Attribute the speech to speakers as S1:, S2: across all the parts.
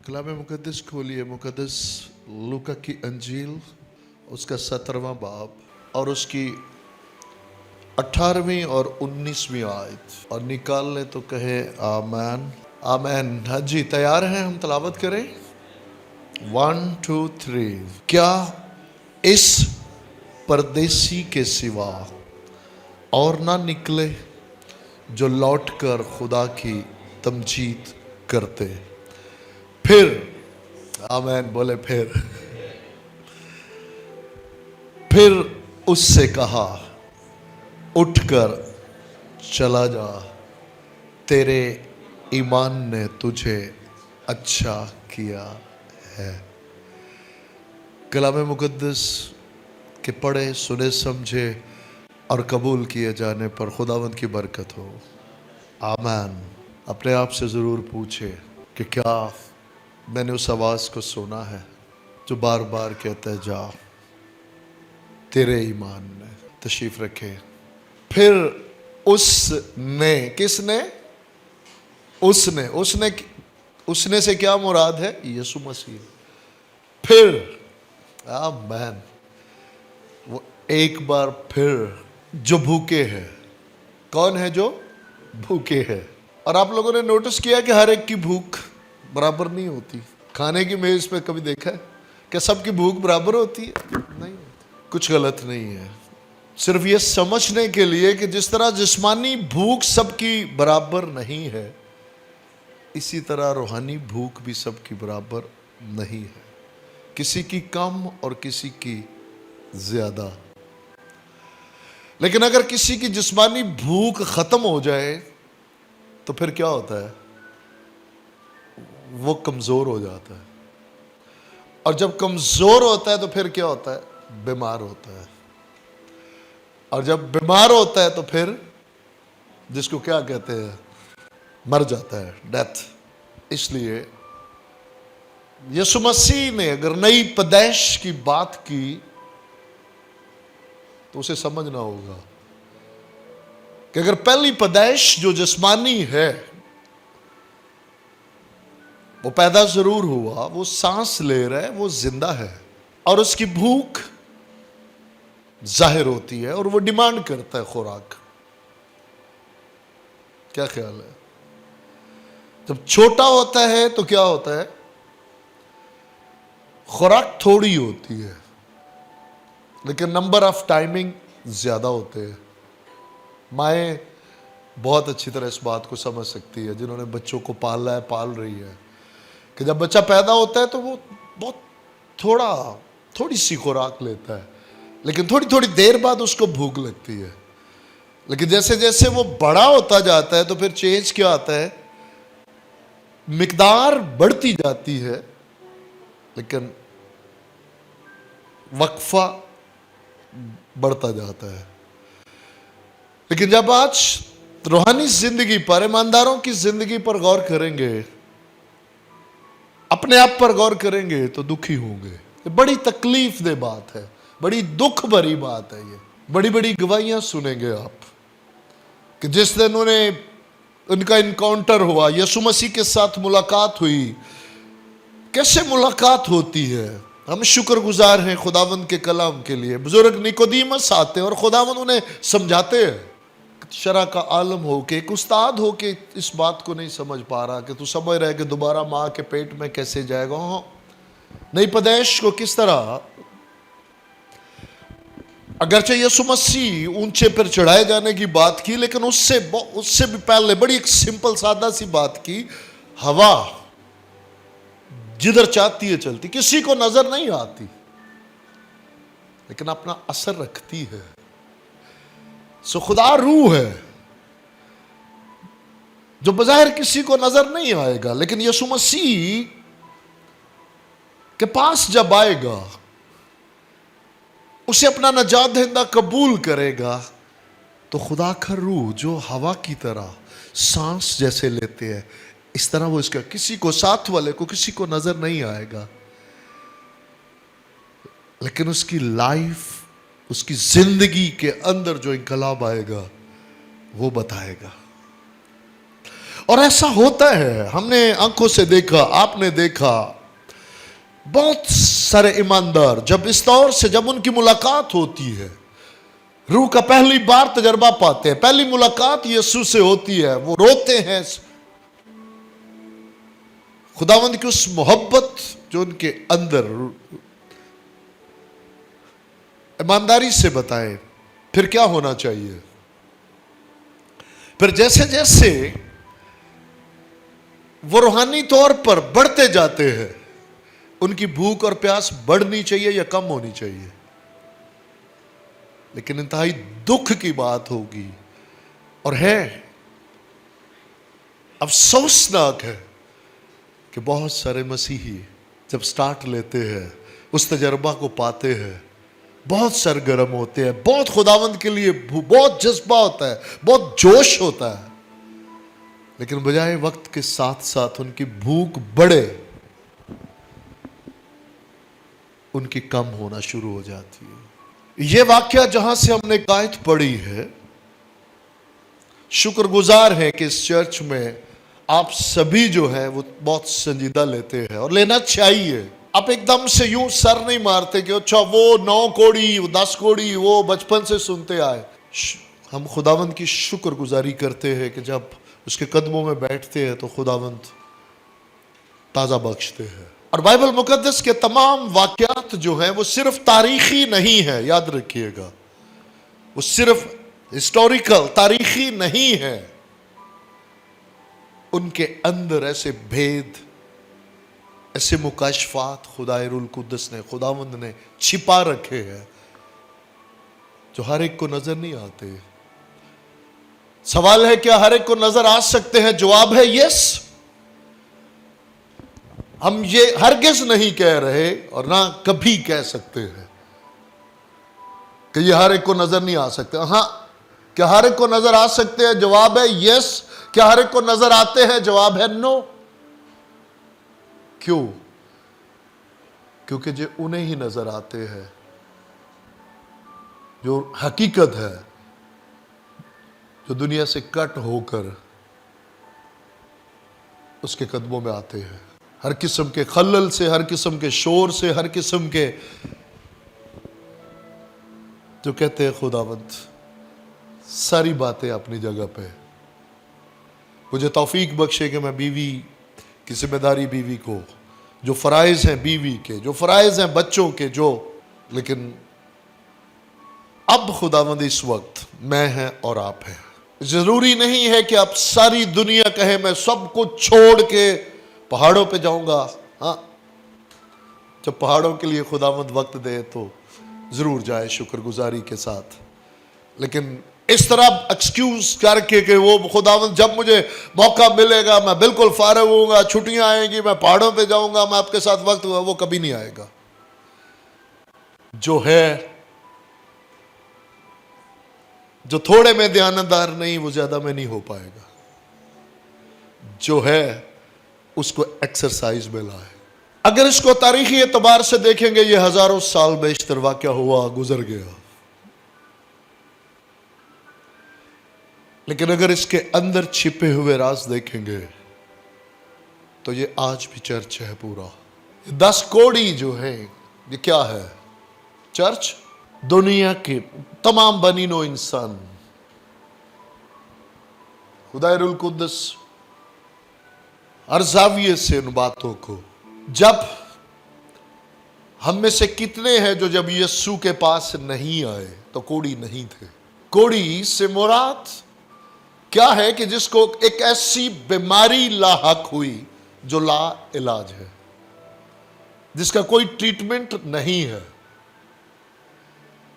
S1: कलाम मुकद्दस खोलिए, मुकद्दस लूका की अंजील उसका 17वां बाब और उसकी 18वीं और 19वीं आयत, और निकाल ले तो कहे आमेन। आमेन। हाँ जी, तैयार हैं? हम तलावत करें। 1 2 3। क्या इस परदेसी के सिवा और ना निकले जो लौटकर खुदा की तमजीद करते। फिर आमेन बोले। फिर उससे कहा, उठकर चला जा, तेरे ईमान ने तुझे अच्छा किया है। कलाम मुकद्दस के पढ़े, सुने, समझे और कबूल किए जाने पर खुदावंद की बरकत हो। आमीन। अपने आप से ज़रूर पूछे कि क्या मैंने उस आवाज़ को सुना है जो बार बार कहता है, जा तेरे ईमान ने। तशरीफ रखे। फिर उसने, किसने? उसने से क्या मुराद है? यीशु मसीह। फिर आमीन। वो एक बार फिर जो भूखे हैं। कौन है जो भूखे हैं? और आप लोगों ने नोटिस किया कि हर एक की भूख बराबर नहीं होती। खाने की मेज पे कभी देखा है क्या सबकी भूख बराबर होती है? नहीं। कुछ गलत नहीं है, सिर्फ ये समझने के लिए कि जिस तरह जिस्मानी भूख सबकी बराबर नहीं है, इसी तरह रूहानी भूख भी सबकी बराबर नहीं है। किसी की कम और किसी की ज्यादा। लेकिन अगर किसी की जिस्मानी भूख खत्म हो जाए तो फिर क्या होता है? वो कमजोर हो जाता है, और जब कमजोर होता है तो फिर क्या होता है? बीमार होता है, और जब बीमार होता है तो फिर जिसको क्या कहते हैं, मर जाता है, डेथ। इसलिए यीशु मसीह ने अगर नई पैदाइश की बात की तो उसे समझना होगा कि अगर पहली पैदाइश जो जिस्मानी है वो पैदा जरूर हुआ, वो सांस ले रहा है, वो जिंदा है, और उसकी भूख जाहिर होती है और वो डिमांड करता है खुराक। क्या ख्याल है? जब छोटा होता है तो क्या होता है? खुराक थोड़ी होती है, लेकिन नंबर ऑफ टाइमिंग ज्यादा होते हैं। माएँ बहुत अच्छी तरह इस बात को समझ सकती है, जिन्होंने बच्चों को पाला है, पाल रही है, कि जब बच्चा पैदा होता है तो वो बहुत थोड़ी सी खुराक लेता है, लेकिन थोड़ी थोड़ी देर बाद उसको भूख लगती है। लेकिन जैसे जैसे वो बड़ा होता जाता है तो फिर चेंज क्या आता है? मिकदार बढ़ती जाती है, लेकिन वक्फा बढ़ता जाता है। लेकिन जब आज रूहानी जिंदगी पर, ईमानदारों की जिंदगी पर गौर करेंगे, अपने आप पर गौर करेंगे तो दुखी होंगे। ये बड़ी तकलीफ दे बात है, बड़ी दुख भरी बात है। ये बड़ी बड़ी गवाहियां सुनेंगे आप कि जिस दिन उनका इनकाउंटर हुआ, यीशु मसीह के साथ मुलाकात हुई। कैसे मुलाकात होती है? हम शुक्रगुजार हैं खुदावंद के कलाम के लिए। बुजुर्ग निकोदीमस आते हैं और खुदावंद उन्हें समझाते हैं। शरा का आलम हो के, एक उस्ताद हो के इस बात को नहीं समझ पा रहा कि तू समझ रहा है कि दोबारा माँ के पेट में कैसे जाएगा। नई पैदाइश को किस तरह, अगरचे यीशु मसीह ऊंचे पर चढ़ाए जाने की बात की, लेकिन उससे भी पहले बड़ी एक सिंपल सादा सी बात की। हवा जिधर चाहती है चलती, किसी को नजर नहीं आती, लेकिन अपना असर रखती है। सो खुदा रूह है जो बज़ाहिर किसी को नजर नहीं आएगा, लेकिन यीशु मसीह के पास जब आएगा, उसे अपना नजात दहिंदा कबूल करेगा, तो खुदा का रूह जो हवा की तरह सांस जैसे लेते हैं, इस तरह वो इसका किसी को, साथ वाले को, किसी को नजर नहीं आएगा, लेकिन उसकी लाइफ, उसकी जिंदगी के अंदर जो इनकलाब आएगा वो बताएगा। اور ایسا ہوتا ہے، ہم نے آنکھوں سے دیکھا، آپ نے دیکھا، بہت سارے ایماندار جب اس دور سے جب ان کی ملاقات ہوتی ہے، روح کا پہلی بار تجربہ پاتے ہیں، پہلی ملاقات یسوع سے ہوتی ہے، وہ روتے ہیں خداوند کی اس محبت جو ان کے اندر، ایمانداری سے بتائیں پھر کیا ہونا چاہیے. پھر جیسے جیسے وہ روحانی طور پر بڑھتے جاتے ہیں، ان کی بھوک اور پیاس بڑھنی چاہیے یا کم ہونی چاہیے؟ لیکن انتہائی دکھ کی بات ہوگی اور ہے، افسوسناک ہے کہ بہت سارے مسیحی جب سٹارٹ لیتے ہیں، اس تجربہ کو پاتے ہیں، بہت سرگرم ہوتے ہیں، بہت خداوند کے لیے بہت جذبہ ہوتا ہے، بہت جوش ہوتا ہے، لیکن بجائے وقت کے ساتھ ساتھ ان کی بھوک بڑھے، ان کی کم ہونا شروع ہو جاتی ہے. یہ واقعہ جہاں سے ہم نے آیت پڑھی ہے، شکر گزار ہے کہ اس چرچ میں آپ سبھی جو ہیں وہ بہت سنجیدہ لیتے ہیں اور لینا چاہیے. آپ ایک دم سے یوں سر نہیں مارتے کہ اچھا وہ 9 کوڑی، وہ 10 کوڑی، وہ بچپن سے سنتے آئے. ہم خداوند کی شکر گزاری کرتے ہیں کہ جب اس کے قدموں میں بیٹھتے ہیں تو خداوند تازہ بخشتے ہیں. اور بائبل مقدس کے تمام واقعات جو ہیں وہ صرف تاریخی نہیں ہے، یاد رکھیے گا، وہ صرف ہسٹوریکل، تاریخی نہیں ہے. ان کے اندر ایسے بھید، ایسے مکاشفات خدائے روح القدس نے، خداوند نے چھپا رکھے ہیں جو ہر ایک کو نظر نہیں آتے. سوال ہے کیا ہر ایک کو نظر آ سکتے ہیں؟ جواب ہے یس. ہم یہ ہرگز نہیں کہہ رہے اور نہ کبھی کہہ سکتے ہیں کہ یہ ہر ایک کو نظر نہیں آ سکتے. ہاں، کیا ہر ایک کو نظر آ سکتے ہیں؟ جواب ہے یس. کیا ہر ایک کو نظر آتے ہیں؟ جواب ہے نو. کیوں؟ کیونکہ جو انہیں ہی نظر آتے ہیں، جو حقیقت ہے، جو دنیا سے کٹ ہو کر اس کے قدموں میں آتے ہیں. ہر قسم کے خلل سے، ہر قسم کے شور سے، ہر قسم کے جو کہتے ہیں خداوند ساری باتیں اپنی جگہ پہ. مجھے توفیق بخشے کہ میں بیوی کی ذمہ داری، بیوی کو جو فرائض ہیں بیوی کے، جو فرائض ہیں بچوں کے، لیکن اب خداوند اس وقت میں ہیں اور آپ ہیں. ضروری نہیں ہے کہ اب ساری دنیا کہے میں سب کو چھوڑ کے پہاڑوں پہ جاؤں گا. ہاں، جب پہاڑوں کے لیے خداوند وقت دے تو ضرور جائے شکر گزاری کے ساتھ. لیکن اس طرح ایکسکیوز کر کے کہ وہ خداوند جب مجھے موقع ملے گا میں بالکل فارغ ہوں گا، چھٹیاں آئیں گی، میں پہاڑوں پہ جاؤں گا، میں آپ کے ساتھ وقت ہوا، وہ کبھی نہیں آئے گا. جو ہے، جو تھوڑے میں دیانتدار نہیں، وہ زیادہ میں نہیں ہو پائے گا. جو ہے اس کو ایکسرسائز میں لائے. اگر اس کو تاریخی اعتبار سے دیکھیں گے، یہ ہزاروں سال بیشتر واقعہ ہوا، گزر گیا. لیکن اگر اس کے اندر چھپے ہوئے راز دیکھیں گے تو یہ آج بھی چرچ ہے پورا. 10 کوڑی جو ہے یہ کیا ہے؟ چرچ. دنیا کے تمام بنی نوع انسان، خدائے روح القدس ہر زاویے سے ان باتوں کو، جب ہم میں سے کتنے ہیں جو جب یسوع کے پاس نہیں آئے تو کوڑی نہیں تھے؟ کوڑی سے مراد کیا ہے کہ جس کو ایک ایسی بیماری لاحق ہوئی جو لا علاج ہے، جس کا کوئی ٹریٹمنٹ نہیں ہے،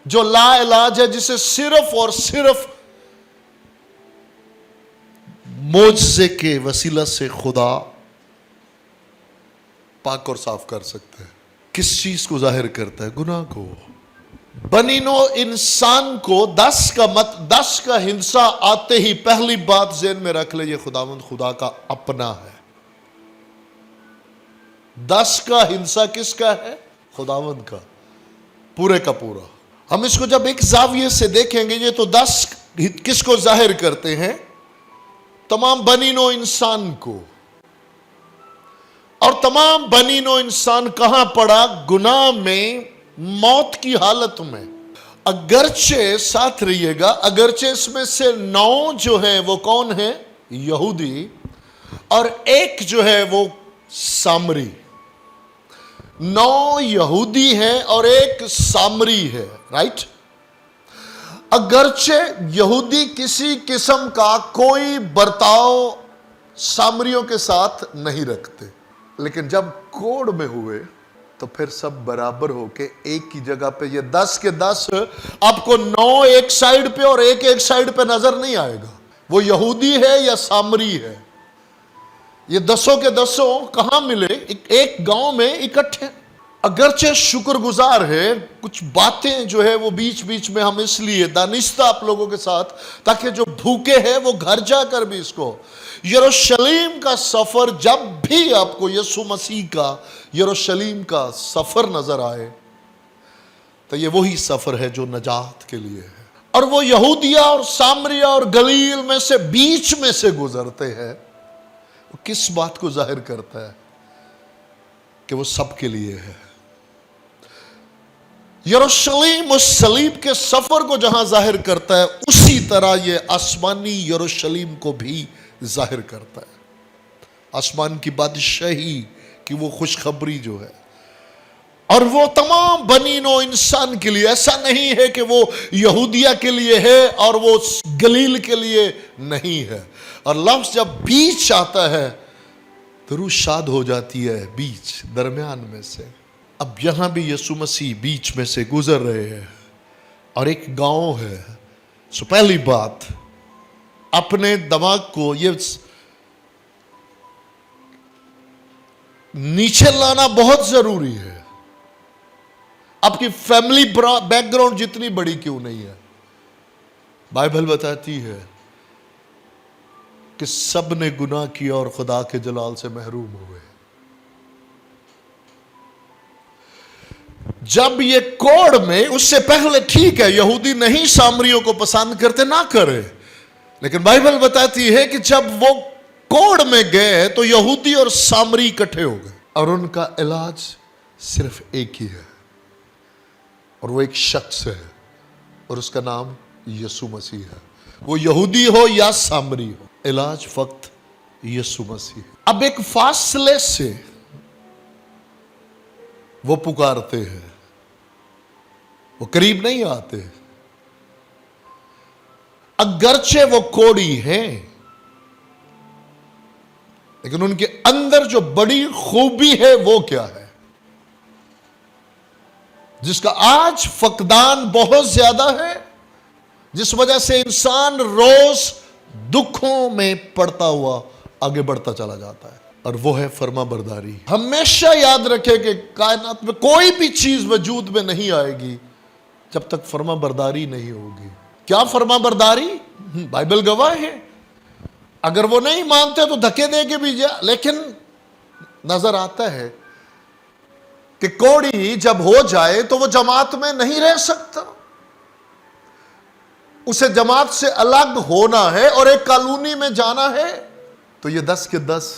S1: جو لا علاج ہے، جسے صرف اور صرف معجزے کے وسیلہ سے خدا پاک اور صاف کر سکتے ہیں. کس چیز کو ظاہر کرتا ہے؟ گناہ کو. بنی نوع انسان کو 10 کا ہنسا آتے ہی پہلی بات ذہن میں رکھ لے، یہ خداوند خدا کا اپنا ہے. 10 کا ہنسا کس کا ہے؟ خداوند کا، پورے کا پورا. ہم اس کو جب ایک زاویے سے دیکھیں گے، یہ تو 10 کس کو ظاہر کرتے ہیں؟ तमाम बनी नो इंसान को, और तमाम बनी नो इंसान कहां पड़ा? गुनाह में, मौत की हालत में। अगरचे साथ रहिएगा, अगरचे इसमें से 9 जो है वो कौन है? यहूदी, और एक जो है वो सामरी। 9 यहूदी हैं और एक सामरी है, राइट? अगरचे यहूदी किसी किस्म का कोई बर्ताव सामरियों के साथ नहीं रखते, लेकिन जब कोढ़ में हुए तो फिर सब बराबर होके एक ही जगह पे, ये 10 के 10, आपको 9 एक साइड पे और एक साइड पे नजर नहीं आएगा वो यहूदी है या सामरी है। ये 10 के 10 कहां मिले? एक गांव में इकट्ठे। अगरचे शुक्रगुजार है, कुछ बातें जो है वो बीच बीच में हम इसलिए दानिस्ता आप लोगों के साथ, ताकि जो भूखे हैं वो घर जाकर भी इसको, यरूशलेम का सफर, जब भी आपको यीशु मसीह का यरूशलेम का सफर नजर आए तो ये वही सफर है जो नजात के लिए है। और वो यहूदिया और सामरिया और गलील में से बीच में से गुजरते हैं। वो किस बात को जाहिर करता है? कि वो सबके लिए है। यरूशलेम उस सलीब के सफर को जहां जाहिर करता है, उसी तरह ये आसमानी यरूशलेम को भी जाहिर करता है। आसमान की बादशाही की वो खुशखबरी जो है, और वो तमाम बनी नो इंसान के लिए। ऐसा नहीं है कि वो यहूदिया के लिए है और वो गलील के लिए नहीं है। और लफ्ज जब बीच आता है तो रूह शाद हो जाती है, बीच, दरमियान में से। अब यहां भी यीशु मसीह बीच में से गुजर रहे हैं और एक गांव है। सो पहली बात, अपने दिमाग को ये नीचे लाना बहुत जरूरी है। आपकी फैमिली बैकग्राउंड जितनी बड़ी क्यों नहीं है, बाइबल बताती है कि सब ने गुनाह किया और खुदा के जलाल से महरूम हुए। जब ये कोढ़ में, उससे पहले ठीक है यहूदी नहीं सामरियों को पसंद करते, ना करे, लेकिन बाइबल बताती है कि जब वो कोढ़ में गए तो यहूदी और सामरी इकट्ठे हो गए, और उनका इलाज सिर्फ एक ही है, और वो एक शख्स है, और उसका नाम यीशु मसीह है। वो यहूदी हो या सामरी हो, इलाज फक्त यीशु मसीह। अब एक फासले से वो पुकारते हैं, वो करीब नहीं आते। अगरचे वो कोढ़ी हैं, लेकिन उनके अंदर जो बड़ी खूबी है वो क्या है, जिसका आज फकदान बहुत ज्यादा है, जिस वजह से इंसान रोज दुखों में पड़ता हुआ आगे बढ़ता चला जाता है, और वो है फर्मा बरदारी। हमेशा याद रखें कि कायनात में कोई भी चीज वजूद में नहीं आएगी जब तक फर्मा बरदारी नहीं होगी। क्या फर्मा बरदारी? बाइबल गवाह है। अगर वो नहीं मानते तो धक्के दे के भी जा, लेकिन नजर आता है कि कोढ़ी जब हो जाए तो वो जमात में नहीं रह सकता, उसे जमात से अलग होना है और एक कॉलोनी में जाना है। तो ये 10 के 10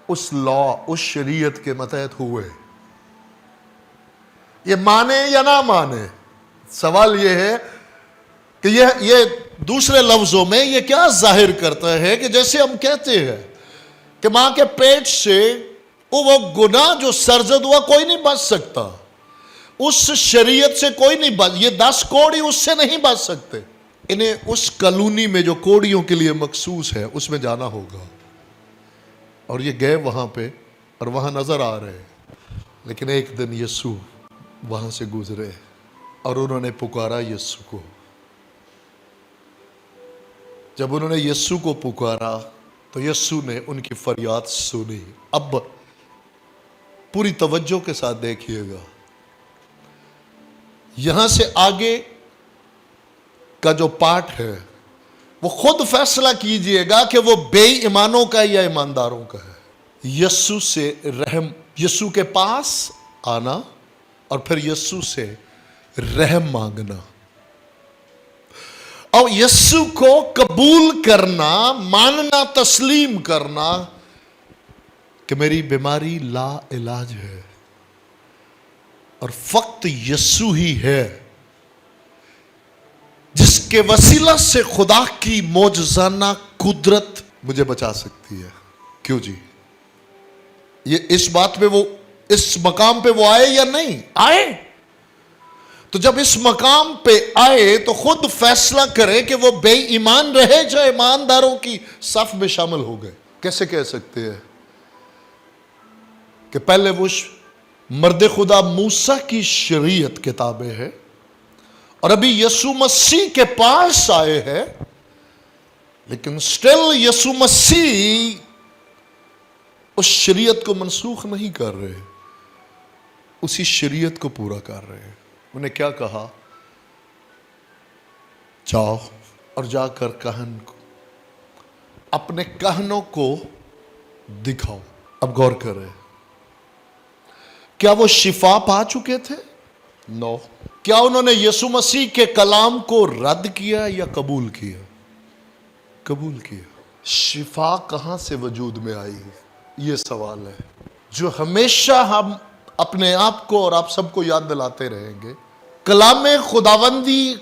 S1: उस लॉ, उस शरीयत के मतहत हुए। ये माने या ना माने, सवाल ये है कि ये दूसरे लफ्जों में ये क्या जाहिर करता है कि जैसे हम कहते हैं कि मां के पेट से वो गुनाह जो सरजद हुआ कोई नहीं बच सकता, उस शरीयत से कोई नहीं बच, ये 10 कोढ़ी उससे नहीं बच सकते। इन्हें उस कॉलोनी में जो कोढ़ियों के लिए मखसूस है उसमें जाना होगा, और ये गए वहां पे और वहां नजर आ रहे। लेकिन एक दिन यीशु वहां से गुजरे और उन्होंने पुकारा यीशु को। जब उन्होंने यीशु को पुकारा तो यीशु ने उनकी फरियाद सुनी। अब पूरी तवज्जो के साथ देखिएगा, यहां से आगे का जो पाठ है वो खुद फैसला कीजिएगा कि वो बेईमानों का या ईमानदारों का है। यीशु से रहम, यीशु के पास आना और फिर यीशु से रहम मांगना। اور یسوع کو قبول کرنا، ماننا، تسلیم کرنا کہ میری بیماری لا علاج ہے اور فقط یسوع ہی ہے جس کے وسیلہ سے خدا کی معجزانہ قدرت مجھے بچا سکتی ہے۔ کیوں جی؟ یہ اس بات پہ وہ اس مقام پہ وہ آئے یا نہیں آئے؟ تو جب اس مقام پہ آئے تو خود فیصلہ کرے کہ وہ بے ایمان رہے جو ایمانداروں کی صف میں شامل ہو گئے۔ کیسے کہہ سکتے ہیں کہ پہلے وہ مرد خدا موسیٰ کی شریعت کتابیں ہیں اور ابھی یسوع مسیح کے پاس آئے ہیں، لیکن سٹل یسوع مسیح اس شریعت کو منسوخ نہیں کر رہے، اسی شریعت کو پورا کر رہے ہیں۔ انہیں کیا کہا؟ جاؤ اور جا کر کہن کو اپنے کہنوں کو دکھاؤ۔ اب غور کریں، کیا وہ شفا پا چکے تھے؟ نو۔ کیا انہوں نے یسوع مسیح کے کلام کو رد کیا یا قبول کیا؟ قبول کیا۔ شفا کہاں سے وجود میں آئی؟ یہ سوال ہے جو ہمیشہ ہم اپنے آپ کو اور آپ سب کو یاد دلاتے رہیں گے۔ کلام خداوندی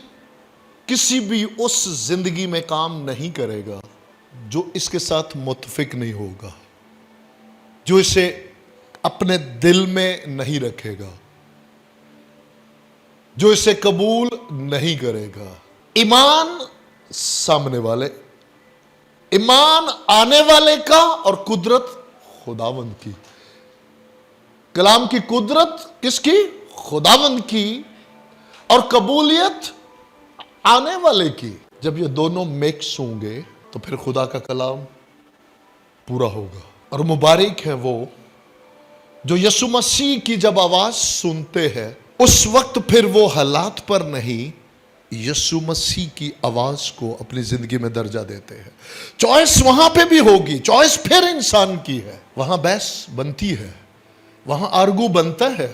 S1: کسی بھی اس زندگی میں کام نہیں کرے گا جو اس کے ساتھ متفق نہیں ہوگا، جو اسے اپنے دل میں نہیں رکھے گا، جو اسے قبول نہیں کرے گا۔ ایمان سامنے والے، ایمان آنے والے کا اور قدرت خداوند کی۔ کلام کی قدرت کس کی؟ خداوند کی، اور قبولیت آنے والے کی۔ جب یہ دونوں میکس ہوں گے تو پھر خدا کا کلام پورا ہوگا۔ اور مبارک ہے وہ جو یسوع مسیح کی جب آواز سنتے ہیں اس وقت پھر وہ حالات پر نہیں، یسوع مسیح کی آواز کو اپنی زندگی میں درجہ دیتے ہیں۔ چوائس وہاں پہ بھی ہوگی، چوائس پھر انسان کی ہے، وہاں بحث بنتی ہے، وہاں آرگو بنتا ہے۔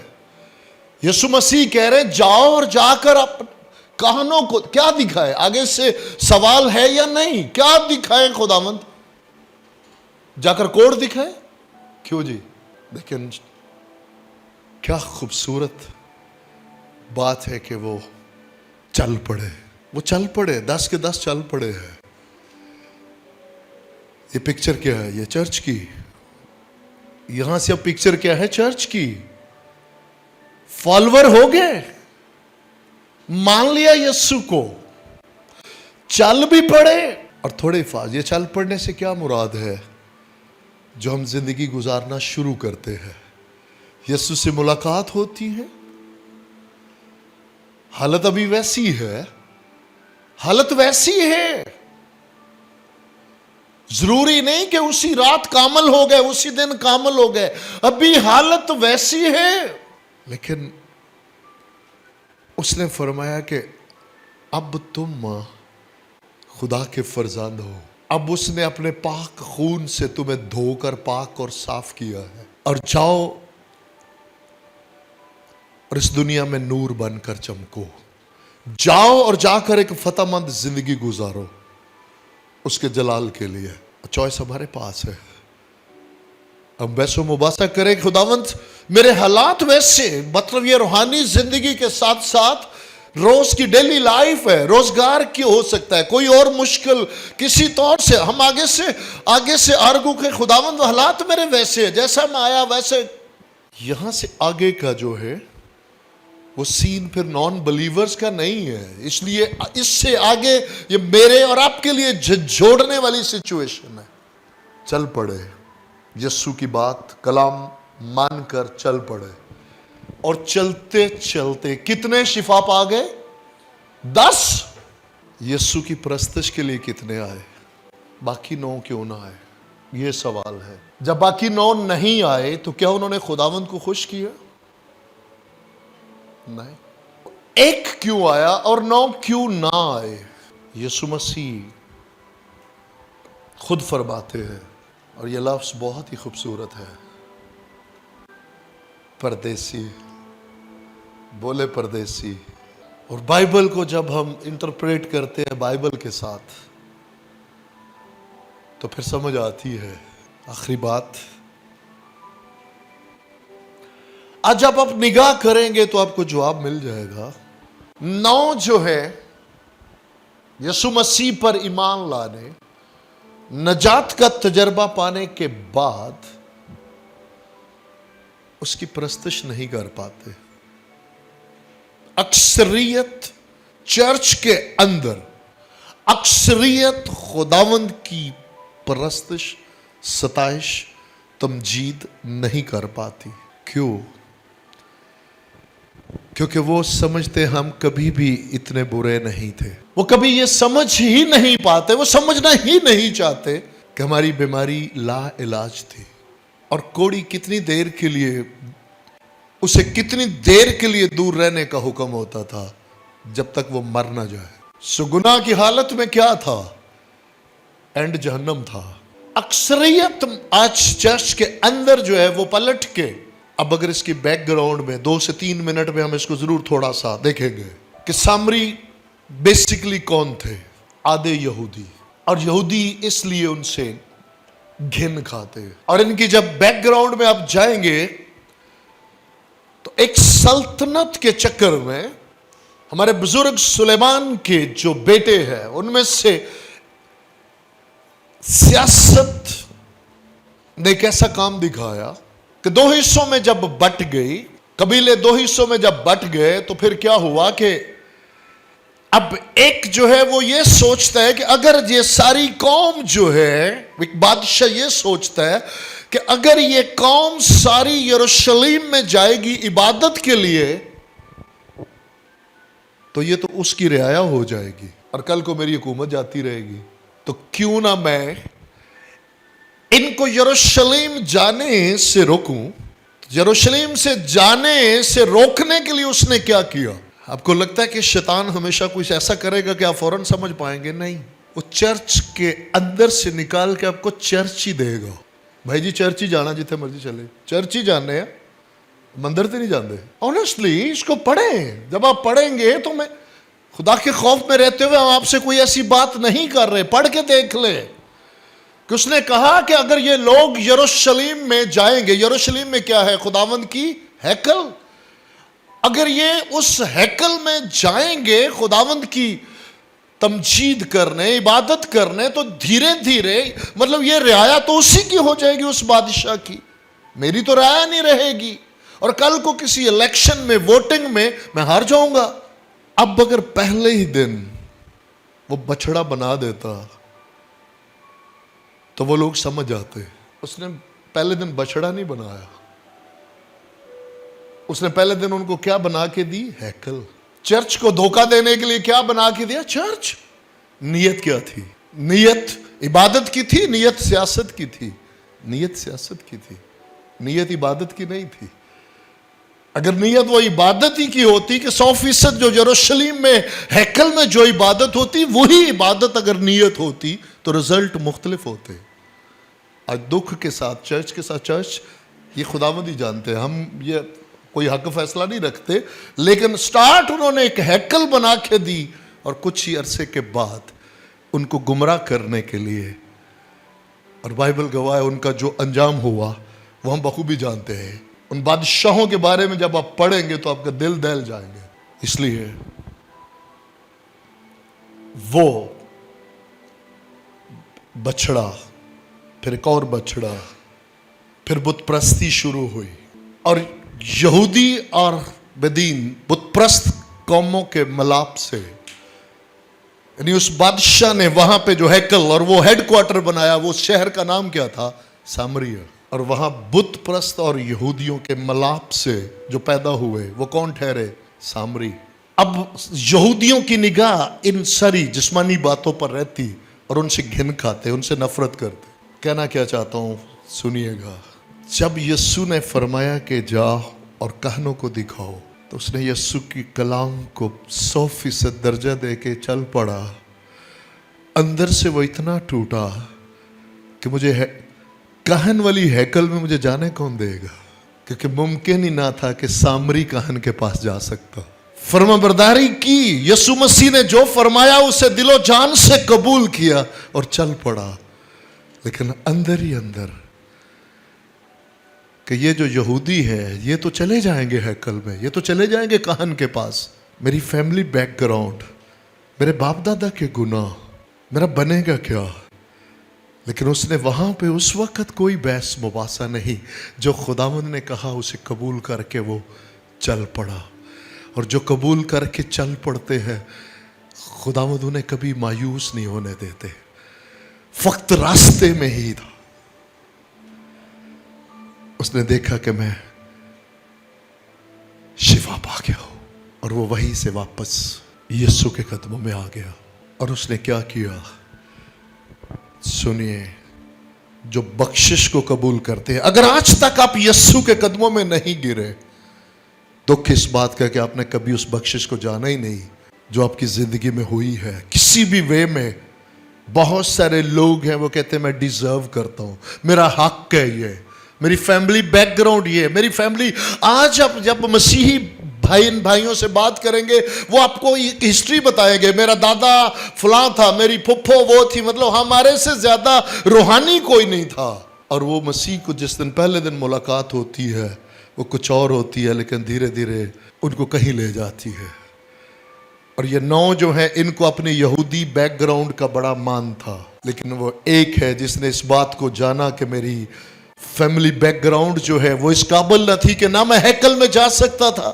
S1: یسوع مسیح کہہ رہے جاؤ اور جا کر کہانوں کو کیا دکھائے؟ آگے سے سوال ہے یا نہیں؟ کیا دکھائے خداوند؟ جا کر کوڑ دکھائے؟ کیوں جی؟ لیکن کیا خوبصورت بات ہے کہ وہ چل پڑے، وہ چل پڑے، 10 کے 10 چل پڑے ہیں۔ یہ پکچر کیا ہے؟ یہ چرچ کی۔ یہاں سے اب پکچر کیا ہے؟ چرچ کی۔ فالوور ہو گئے، مان لیا یسوع کو، چل بھی پڑے اور تھوڑے فاز۔ یہ چل پڑنے سے کیا مراد ہے؟ جو ہم زندگی گزارنا شروع کرتے ہیں، یسوع سے ملاقات ہوتی ہے، حالت ابھی ویسی ہے، حالت ویسی ہے، ضروری نہیں کہ اسی رات کامل ہو گئے، اسی دن کامل ہو گئے، ابھی حالت ویسی ہے، لیکن اس نے فرمایا کہ اب تم خدا کے فرزند ہو۔ اب اس نے اپنے پاک خون سے تمہیں دھو کر پاک اور صاف کیا ہے، اور جاؤ اور اس دنیا میں نور بن کر چمکو۔ جاؤ اور جا کر ایک فتح مند زندگی گزارو اس کے جلال کے لیے۔ چوائس ہمارے پاس ہے۔ ہم بحث و مباحثہ کریں خداوند میرے حالات ویسے، مطلب یہ روحانی زندگی کے ساتھ ساتھ روز کی ڈیلی لائف ہے، روزگار کی ہو سکتا ہے، کوئی اور مشکل کسی طور سے ہم آگے سے آرگو کے خداوند حالات میرے ویسے ہے، جیسا میں آیا ویسے۔ یہاں سے آگے کا جو ہے وہ سین پھر نان بلیورز کا نہیں ہے، اس لیے اس سے آگے یہ میرے اور آپ کے لیے جھنجھوڑنے والی سچویشن ہے۔ چل پڑے، یسوع کی بات کلام مان کر چل پڑے، اور چلتے چلتے کتنے شفا پا گئے؟ 10۔ یسوع کی پرستش کے لیے کتنے آئے؟ باقی 9 کیوں نہ آئے؟ یہ سوال ہے۔ جب باقی 9 نہیں آئے تو کیا انہوں نے خداوند کو خوش کیا؟ نہیں۔ 1 کیوں آیا اور 9 کیوں نہ آئے؟ یسوع مسیح خود فرماتے ہیں، اور یہ لفظ بہت ہی خوبصورت ہے، پردیسی، بولے پردیسی، اور بائبل کو جب ہم انٹرپریٹ کرتے ہیں بائبل کے ساتھ تو پھر سمجھ آتی ہے. آخری بات، آج جب آپ نگاہ کریں گے تو آپ کو جواب مل جائے گا. 9 جو ہے یسوع مسیح پر ایمان لانے، نجات کا تجربہ پانے کے بعد اس کی پرستش نہیں کر پاتے. اکثریت چرچ کے اندر اکثریت خداوند کی پرستش، ستائش، تمجید نہیں کر پاتی. کیوں؟ کیونکہ وہ سمجھتے ہم کبھی بھی اتنے برے نہیں تھے. وہ کبھی یہ سمجھ ہی نہیں پاتے، وہ سمجھنا ہی نہیں چاہتے کہ ہماری بیماری لا علاج تھی. اور کوڑی کتنی دیر کے لیے، اسے کتنی دیر کے لیے دور رہنے کا حکم ہوتا تھا جب تک وہ مر نہ جائے. سو گناہ کی حالت میں کیا تھا؟ اینڈ جہنم تھا. اکثریت آج چرچ کے اندر جو ہے وہ پلٹ کے، اب اگر اس کی بیک گراؤنڈ میں 2 سے 3 منٹ میں ہم اس کو ضرور تھوڑا سا دیکھیں گے کہ سامری بیسیکلی کون تھے؟ آدھے یہودی. اور یہودی اس لیے ان سے گھن کھاتے. اور ان کی جب بیک گراؤنڈ میں آپ جائیں گے تو ایک سلطنت کے چکر میں ہمارے بزرگ سلیمان کے جو بیٹے ہیں ان میں سے سیاست نے ایک ایسا کام دکھایا کہ 2 حصوں میں جب بٹ گئی، قبیلے 2 حصوں میں جب بٹ گئے تو پھر کیا ہوا کہ اب ایک جو ہے وہ یہ سوچتا ہے کہ اگر یہ ساری قوم جو ہے، ایک بادشاہ یہ سوچتا ہے کہ اگر یہ قوم ساری یروشلم میں جائے گی عبادت کے لیے تو یہ تو اس کی رعایا ہو جائے گی اور کل کو میری حکومت جاتی رہے گی. تو کیوں نہ میں ان کو یروشلم جانے سے روکوں. یروشلم سے جانے سے روکنے کے لیے اس نے کیا کیا؟ آپ کو لگتا ہے کہ شیطان ہمیشہ کچھ ایسا کرے گا کہ آپ فوراً سمجھ پائیں گے؟ نہیں. وہ چرچ کے اندر سے نکال کے آپ کو چرچ ہی دے گا. بھائی جی چرچ ہی جانا، جتنے مرضی چلے چرچ ہی جانے ہیں، مندر تو نہیں جاندے. آنیسٹلی اس کو پڑھیں. جب آپ پڑھیں گے تو میں خدا کے خوف میں رہتے ہوئے ہم آپ سے کوئی ایسی بات نہیں کر رہے. پڑھ کے دیکھ لے کہ اس نے کہا کہ اگر یہ لوگ یروشلم میں جائیں گے، یروشلم میں کیا ہے؟ خداوند کی ہیکل. اگر یہ اس ہیکل میں جائیں گے خداوند کی تمجید کرنے، عبادت کرنے، تو دھیرے دھیرے مطلب یہ رعایا تو اسی کی ہو جائے گی، اس بادشاہ کی. میری تو رعایا نہیں رہے گی. اور کل کو کسی الیکشن میں، ووٹنگ میں ہار جاؤں گا. اب اگر پہلے ہی دن وہ بچڑا بنا دیتا تو وہ لوگ سمجھ جاتے. اس نے پہلے دن بچڑا نہیں بنایا، اس نے پہلے دن ان کو کیا بنا کے دی؟ ہیکل. چرچ کو دھوکہ دینے کے لیے کیا بنا کے دیا؟ چرچ. نیت کیا تھی؟ نیت عبادت کی تھی، نیت سیاست کی تھی. نیت سیاست کی تھی، نیت عبادت کی نہیں تھی. اگر نیت وہ عبادت ہی کی ہوتی کہ 100% جو یروشلم میں ہیکل میں جو عبادت ہوتی وہی عبادت اگر نیت ہوتی تو رزلٹ مختلف ہوتے. آج دکھ کے ساتھ چرچ یہ خداوند ہی جانتے ہیں، ہم یہ کوئی حق فیصلہ نہیں رکھتے، لیکن سٹارٹ انہوں نے ایک ہیکل بنا کے دی اور کچھ ہی عرصے کے بعد ان کو گمراہ کرنے کے لیے، اور بائبل گواہ ہے ان کا جو انجام ہوا وہ ہم بخوبی جانتے ہیں. ان بادشاہوں کے بارے میں جب آپ پڑھیں گے تو آپ کا دل دہل جائیں گے. اس لیے وہ بچڑا، پھر ایک اور بچڑا، پھر بت پرستی شروع ہوئی. اور یہودی اور بدین بت پرست قوموں کے ملاپ سے، یعنی اس بادشاہ نے وہاں پہ جو ہیکل اور وہ ہیڈ کوارٹر بنایا، وہ شہر کا نام کیا تھا؟ سامریہ. اور وہاں بت پرست اور یہودیوں کے ملاپ سے جو پیدا ہوئے وہ کون ٹھہرے؟ سامری. اب یہودیوں کی نگاہ ان ساری جسمانی باتوں پر رہتی اور ان سے گھن کھاتے، ان سے نفرت کرتے. کہنا کیا چاہتا ہوں سنیے گا. جب یسوع نے فرمایا کہ جا اور کہنوں کو دکھاؤ تو اس نے یسوع کی کلام کو 100% درجہ دے کے چل پڑا. اندر سے وہ اتنا ٹوٹا کہ مجھے کہن والی ہیکل میں مجھے جانے کون دے گا، کیونکہ ممکن ہی نہ تھا کہ سامری کہن کے پاس جا سکتا. फर्माबरदारी की। यीशु मसीह ने जो फरमाया उसे दिलो जान से कबूल किया और चल पड़ा। लेकिन अंदर ही अंदर कि ये जो यहूदी है ये तो चले जाएंगे हैकल में, ये तो चले जाएंगे काहन के पास, मेरी फैमिली बैकग्राउंड, मेरे बाप दादा के गुनाह, मेरा बनेगा क्या। लेकिन उसने वहां पे उस वक्त कोई बहस मुबासा नहीं, जो खुदावंद ने कहा उसे कबूल करके वो चल पड़ा। और जो कबूल करके चल पड़ते हैं खुदावंद उन्हें कभी मायूस नहीं होने देते। वक्त रास्ते में ही था, उसने देखा कि मैं शिफा पा गया हूं, और वो वहीं से वापस यीशु के कदमों में आ गया। और उसने क्या किया सुनिए, जो बख्शिश को कबूल करते हैं। अगर आज तक आप यीशु के कदमों में नहीं गिरे, दुख इस बात का कि आपने कभी उस बख्शिश को जाना ही नहीं जो आपकी जिंदगी में हुई है किसी भी वे में। बहुत सारे लोग हैं वो कहते हैं मैं डिजर्व करता हूं, मेरा हक है, ये मेरी फैमिली बैकग्राउंड, ये मेरी फैमिली। आज आप जब मसीही भाइयों से बात करेंगे वो आपको एक हिस्ट्री बताएंगे, मेरा दादा फलां था, मेरी फुफ्फो वो थी, मतलब हमारे से ज्यादा रूहानी कोई नहीं था। और वो मसीह को जिस दिन पहले दिन मुलाकात होती है वो कुछ और होती है, लेकिन धीरे धीरे उनको कहीं ले जाती है। और ये 9 जो है इनको अपने यहूदी बैकग्राउंड का बड़ा मान था, लेकिन वो एक है जिसने इस बात को जाना कि मेरी फैमिली बैकग्राउंड जो है वो इस काबिल न थी कि ना मैं हैकल में जा सकता था,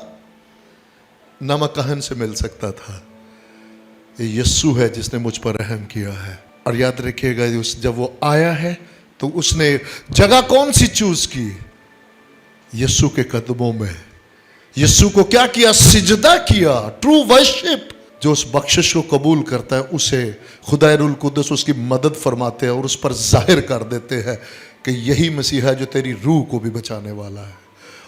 S1: ना मैं कहन से मिल सकता था। ये यीशु है जिसने मुझ पर रहम किया है। और याद रखिएगा जब वो आया है तो उसने जगह कौन सी चूज की, यीशु के कदमों में। यीशु को क्या किया, सिजदा किया, ट्रू वर्शिप। जो उस बख्शिश को कबूल करता है उसे खुदारुल कुद्दस उसकी मदद फरमाते हैं और उस पर जाहिर कर देते हैं कि यही मसीहा है जो तेरी रूह को भी बचाने वाला है।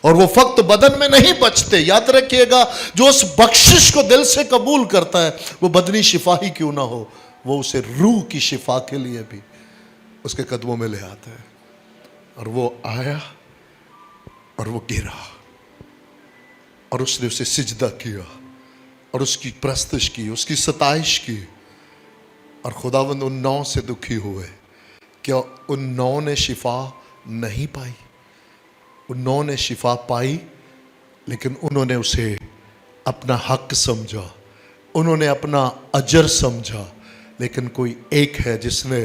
S1: और वो फक्त बदन में नहीं बचते, याद रखिएगा, जो उस बख्शिश को दिल से कबूल करता है वो बदनी शिफा ही क्यों ना हो, वो उसे रूह की शिफा के लिए भी उसके कदमों में ले आता है। और वो आया और वो गिरा और उसने उसे सिजदा किया और उसकी प्रस्तश की, उसकी सताइश की। और खुदावंद उन 9 से दुखी हुए। क्या उन 9 ने शिफा नहीं पाई? उन 9 ने शिफा पाई, लेकिन उन्होंने उसे अपना हक समझा, उन्होंने अपना अजर समझा। लेकिन कोई एक है जिसने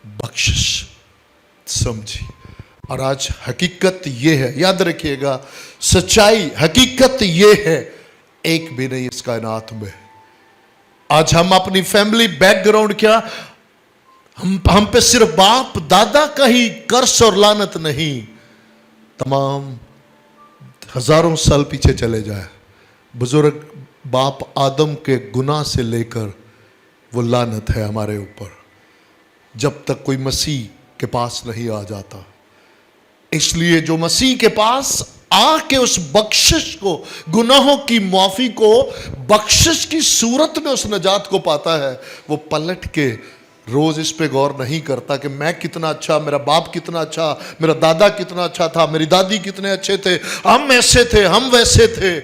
S1: बख्शिश समझी। और आज हकीकत ये है, याद रखिएगा, सच्चाई हकीकत ये है, एक भी नहीं इस कायनात में। आज हम अपनी फैमिली बैकग्राउंड क्या, हम पे सिर्फ बाप दादा का ही कर्स और लानत नहीं, तमाम हजारों साल पीछे चले जाए, बुजुर्ग बाप आदम के गुनाह से लेकर वो लानत है हमारे ऊपर, जब तक कोई मसीह के पास नहीं आ जाता। इसलिए जो मसीह के पास आके उस बख्शिश को, गुनाहों की माफी को बख्शिश की सूरत में उस नजात को पाता है, वो पलट के रोज इस पे गौर नहीं करता कि मैं कितना अच्छा, मेरा बाप कितना अच्छा, मेरा दादा कितना अच्छा था, मेरी दादी कितने अच्छे थे, हम ऐसे थे, हम वैसे थे।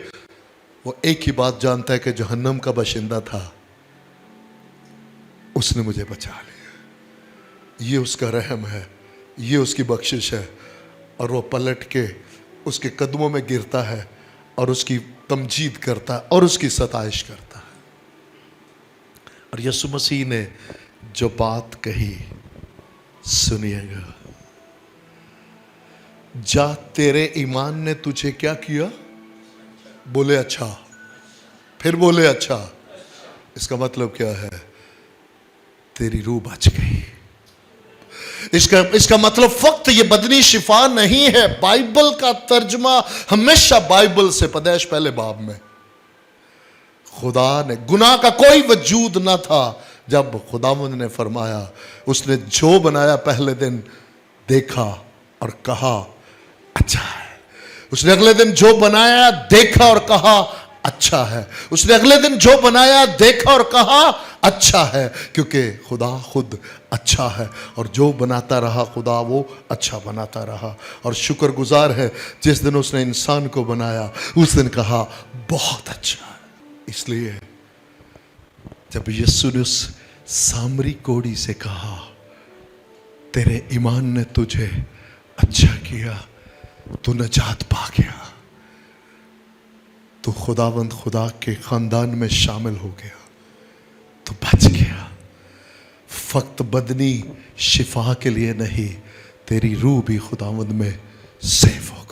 S1: वो एक ही बात जानता है कि जहन्नम का बाशिंदा था, उसने मुझे बचा लिया। ये उसका रहम है, ये उसकी बख्शिश है। और वो पलट के उसके कदमों में गिरता है और उसकी तमजीद करता है और उसकी सताइश करता है। और यीशु मसीह ने जो बात कही सुनिएगा, जा तेरे ईमान ने तुझे क्या किया, बोले अच्छा, फिर बोले अच्छा। इसका मतलब क्या है, तेरी रूह बच गई। इसका मतलब फक्त ये बदनी शिफा नहीं है। बाइबल का तर्जमा हमेशा बाइबल से, पैदाइश पहले बाब में खुदा ने, गुनाह का कोई वजूद ना था जब खुदावंद ने फरमाया, उसने जो बनाया पहले दिन देखा और कहा अच्छा है। उसने अगले दिन जो बनाया देखा और कहा अच्छा है। उसने अगले दिन जो बनाया देखा और कहा अच्छा है, क्योंकि खुदा खुद अच्छा है और जो बनाता रहा खुदा वो अच्छा बनाता रहा। और शुक्रगुजार है जिस दिन उसने इंसान को बनाया उस दिन कहा बहुत अच्छा है। اس لیے جب یسوع نے اس سامری کوڑی سے کہا تیرے ایمان نے تجھے اچھا کیا، تو نجات پا گیا، تو خداوند خدا کے خاندان میں شامل ہو گیا، تو بچ گیا. فقط بدنی شفا کے لیے نہیں، تیری روح بھی خداوند میں سیف ہو